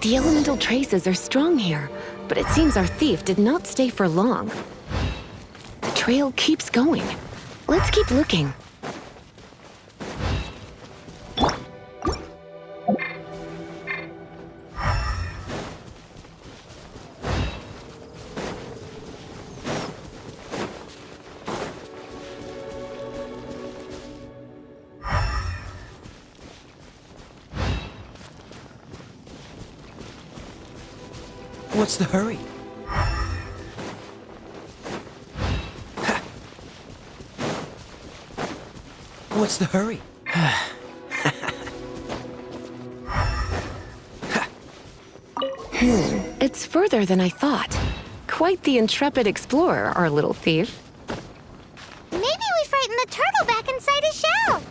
The elemental traces are strong here, but it seems our thief did not stay for long. The trail keeps going. Let's keep looking. What's the hurry? What's the hurry? It's further than I thought. Quite the intrepid explorer, our little thief. Maybe we frightened the turtle back inside his shell.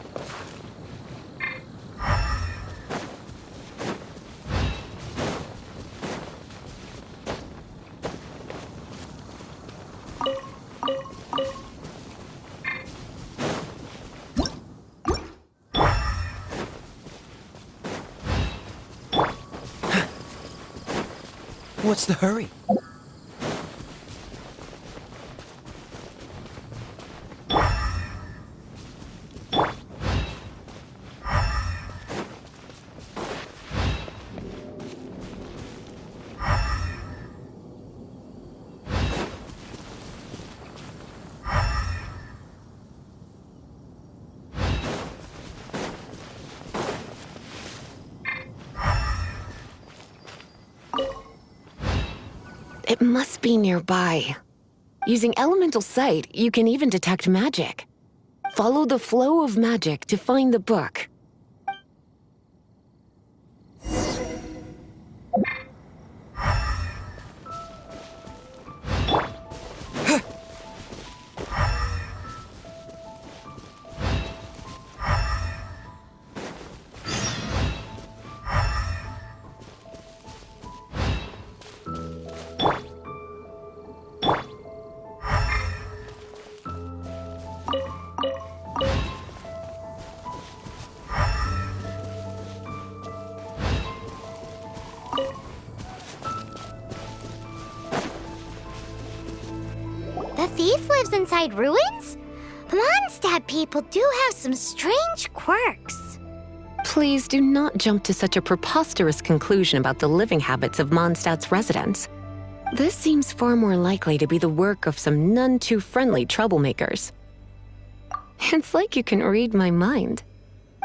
What's the hurry? It must be nearby. Using elemental sight, you can even detect magic. Follow the flow of magic to find the book. The thief lives inside ruins? Mondstadt people do have some strange quirks. Please do not jump to such a preposterous conclusion about the living habits of Mondstadt's residents. This seems far more likely to be the work of some none-too-friendly troublemakers. It's like you can read my mind.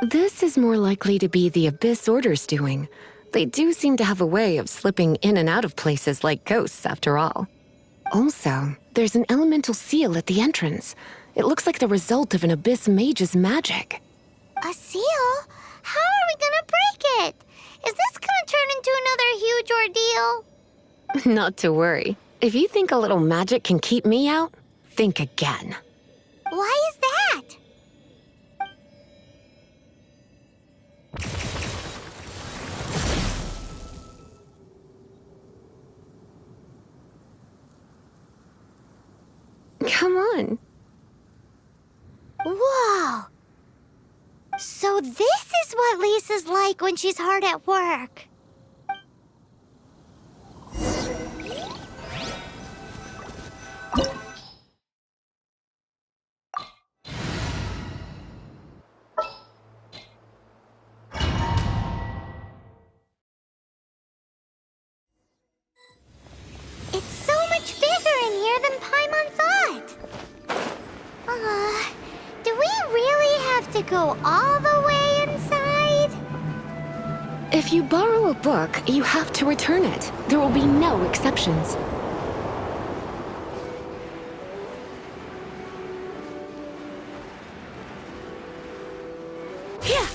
This is more likely to be the Abyss Order's doing. They do seem to have a way of slipping in and out of places like ghosts, after all. Also, there's an elemental seal at the entrance. It looks like the result of an Abyss mage's magic. A seal? How are we gonna break it? Is this gonna turn into another huge ordeal? Not to worry. If you think a little magic can keep me out, think again. Why is that? Come on. Whoa! So this is what Lisa's like when she's hard at work. It's so much bigger in here than Paimon thought. Do we really have to go all the way inside? If you borrow a book, you have to return it. There will be no exceptions. Yeah.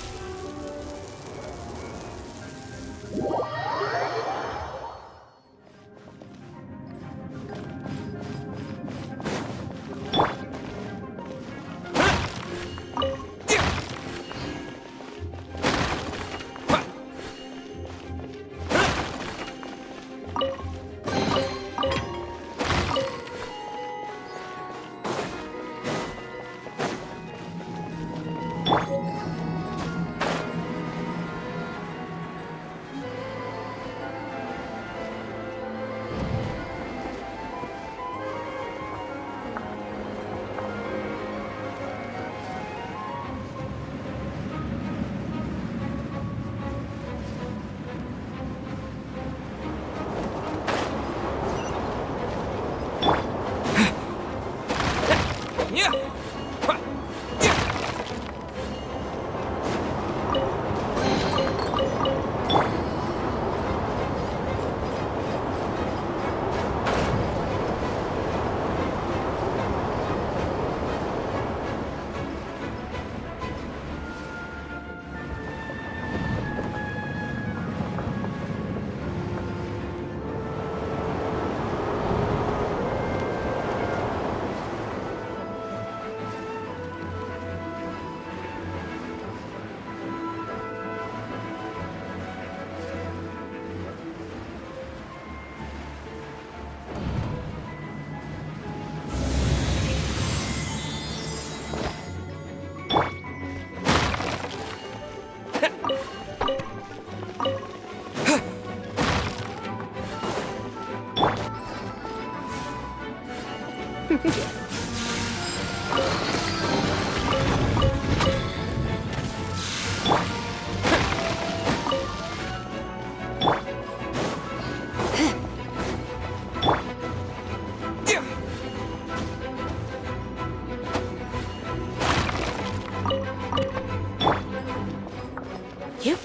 Yep.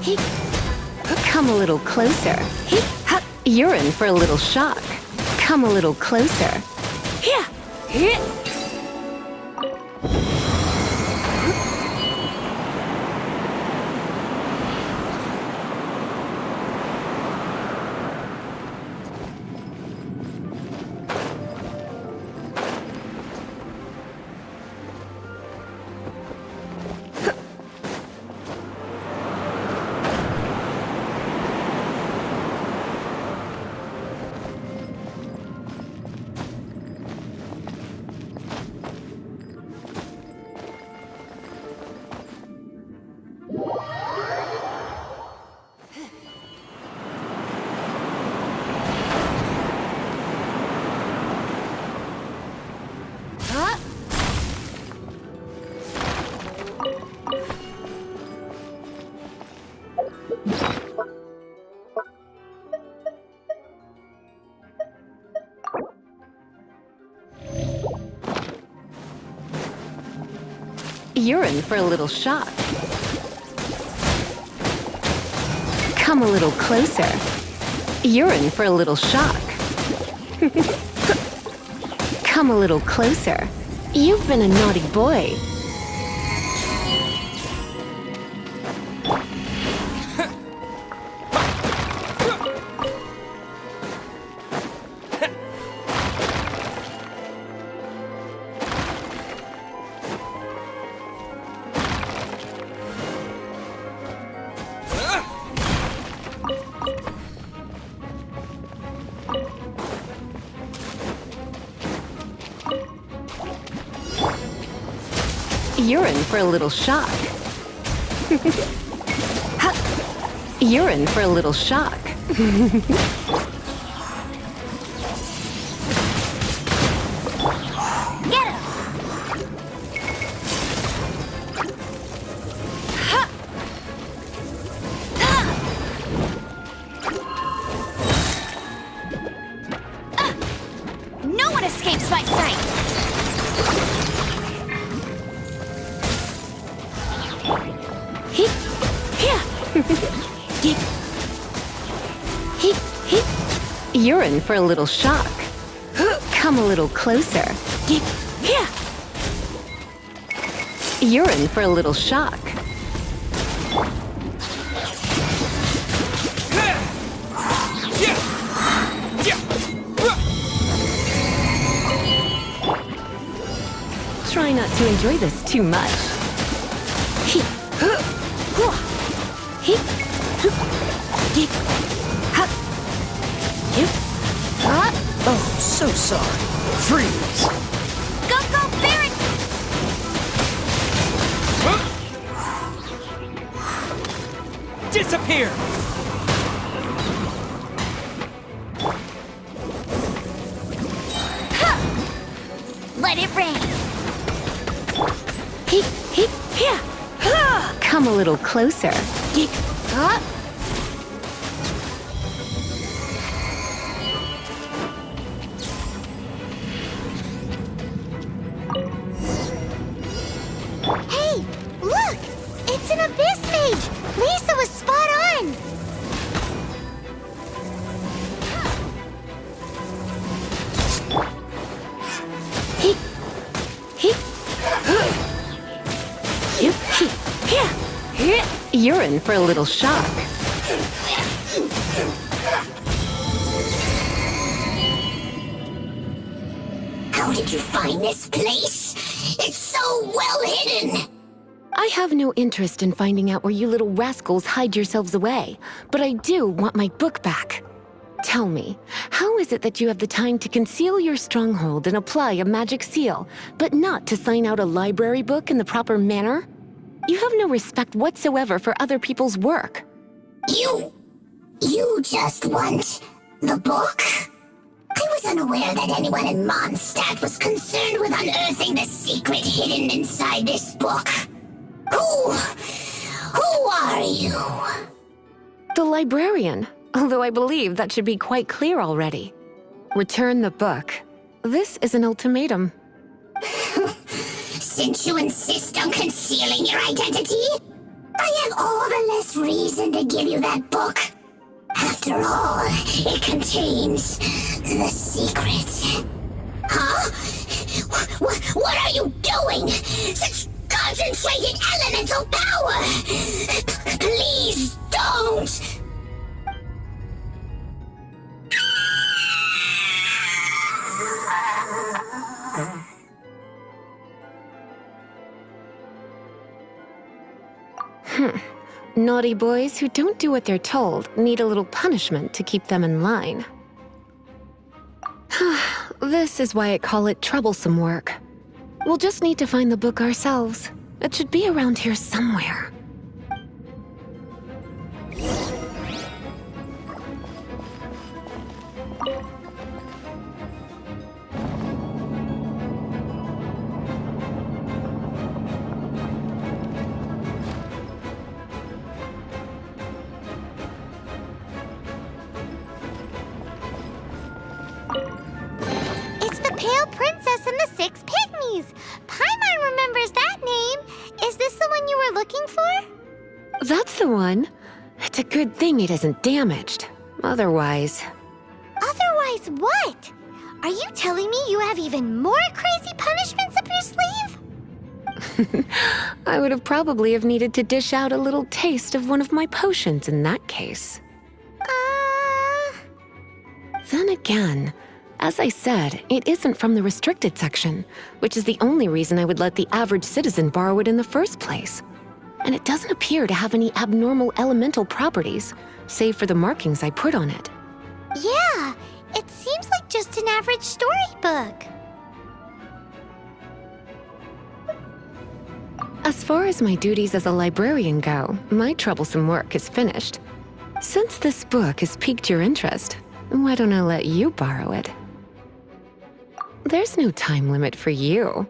He, come a little closer. He, you're in for a little shock. Come a little closer. Yeah. You're in for a little shock. Come a little closer. You're in for a little shock. Come a little closer. You've been a naughty boy. You're in for a little shock. You're in for a little shock. Get him! No one escapes my sight! You're in for a little shock. Come a little closer. You're in for a little shock. Try not to enjoy this too much. Oh, so sorry. Freeze! Go, go, Baron! Disappear! Let it rain! Come a little closer. Hey, look! It's an Abyss Mage! Lisa was spot on! You're in for a little shock. How did you find this place? It's so well hidden! I have no interest in finding out where you little rascals hide yourselves away, but I do want my book back. Tell me, how is it that you have the time to conceal your stronghold and apply a magic seal, but not to sign out a library book in the proper manner? You have no respect whatsoever for other people's work. You just want the book? I was unaware that anyone in Mondstadt was concerned with unearthing the secret hidden inside this book. Who are you? The librarian, although I believe that should be quite clear already. Return the book. This is an ultimatum. Since you insist on concealing your identity, I have all the less reason to give you that book. After all, it contains the secret. Huh? What are you doing? Such concentrated elemental power! Please don't! Naughty boys who don't do what they're told need a little punishment to keep them in line. This is why I call it troublesome work. We'll just need to find the book ourselves. It should be around here somewhere. It's the Pale Princess and the Six Pygmies. Paimon remembers that name. Is this the one you were looking for? That's the one. It's a good thing it isn't damaged. Otherwise... Otherwise what? Are you telling me you have even more crazy punishments up your sleeve? I would have probably have needed to dish out a little taste of one of my potions in that case. Then again, as I said, it isn't from the restricted section, which is the only reason I would let the average citizen borrow it in the first place. And it doesn't appear to have any abnormal elemental properties, save for the markings I put on it. Yeah, it seems like just an average storybook. As far as my duties as a librarian go, my troublesome work is finished. Since this book has piqued your interest, why don't I let you borrow it? There's no time limit for you.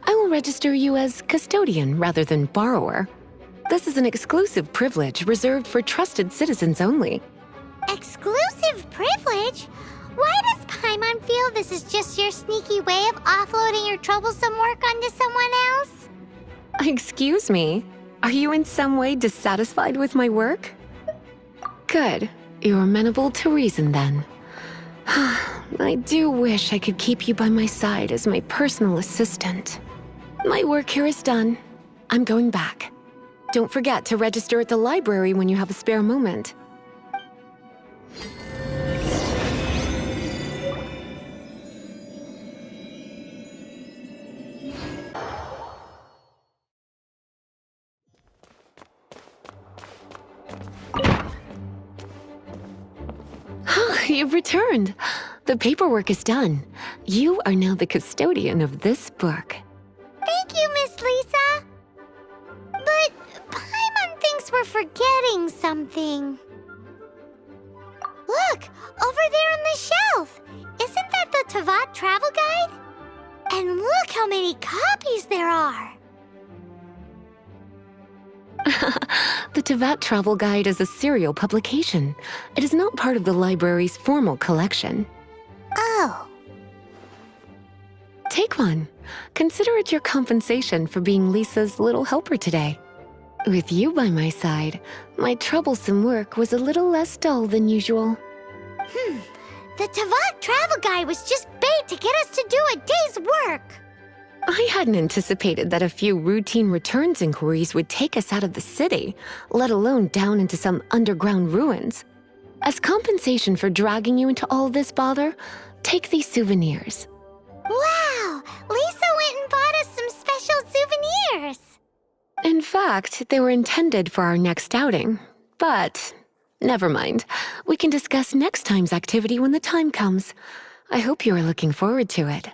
I will register you as custodian rather than borrower. This is an exclusive privilege reserved for trusted citizens only. Exclusive privilege? Why does Paimon feel this is just your sneaky way of offloading your troublesome work onto someone else? Excuse me, are you in some way dissatisfied with my work? Good, you're amenable to reason then. I do wish I could keep you by my side as my personal assistant. My work here is done. I'm going back. Don't forget to register at the library when you have a spare moment. You've returned. The paperwork is done. You are now the custodian of this book. Thank you, Miss Lisa. But Paimon thinks we're forgetting something. Look, over there on the shelf. Isn't that the Tavat travel guide? And look how many copies there are. The Tavat Travel Guide is a serial publication. It is not part of the library's formal collection. Oh. Take one. Consider it your compensation for being Lisa's little helper today. With you by my side, my troublesome work was a little less dull than usual. The Tavat travel guide was just bait to get us to do a day's work. I hadn't anticipated that a few routine returns inquiries would take us out of the city, let alone down into some underground ruins. As compensation for dragging you into all this bother, take these souvenirs. Wow! In fact, they were intended for our next outing. But never mind. We can discuss next time's activity when the time comes. I hope you are looking forward to it.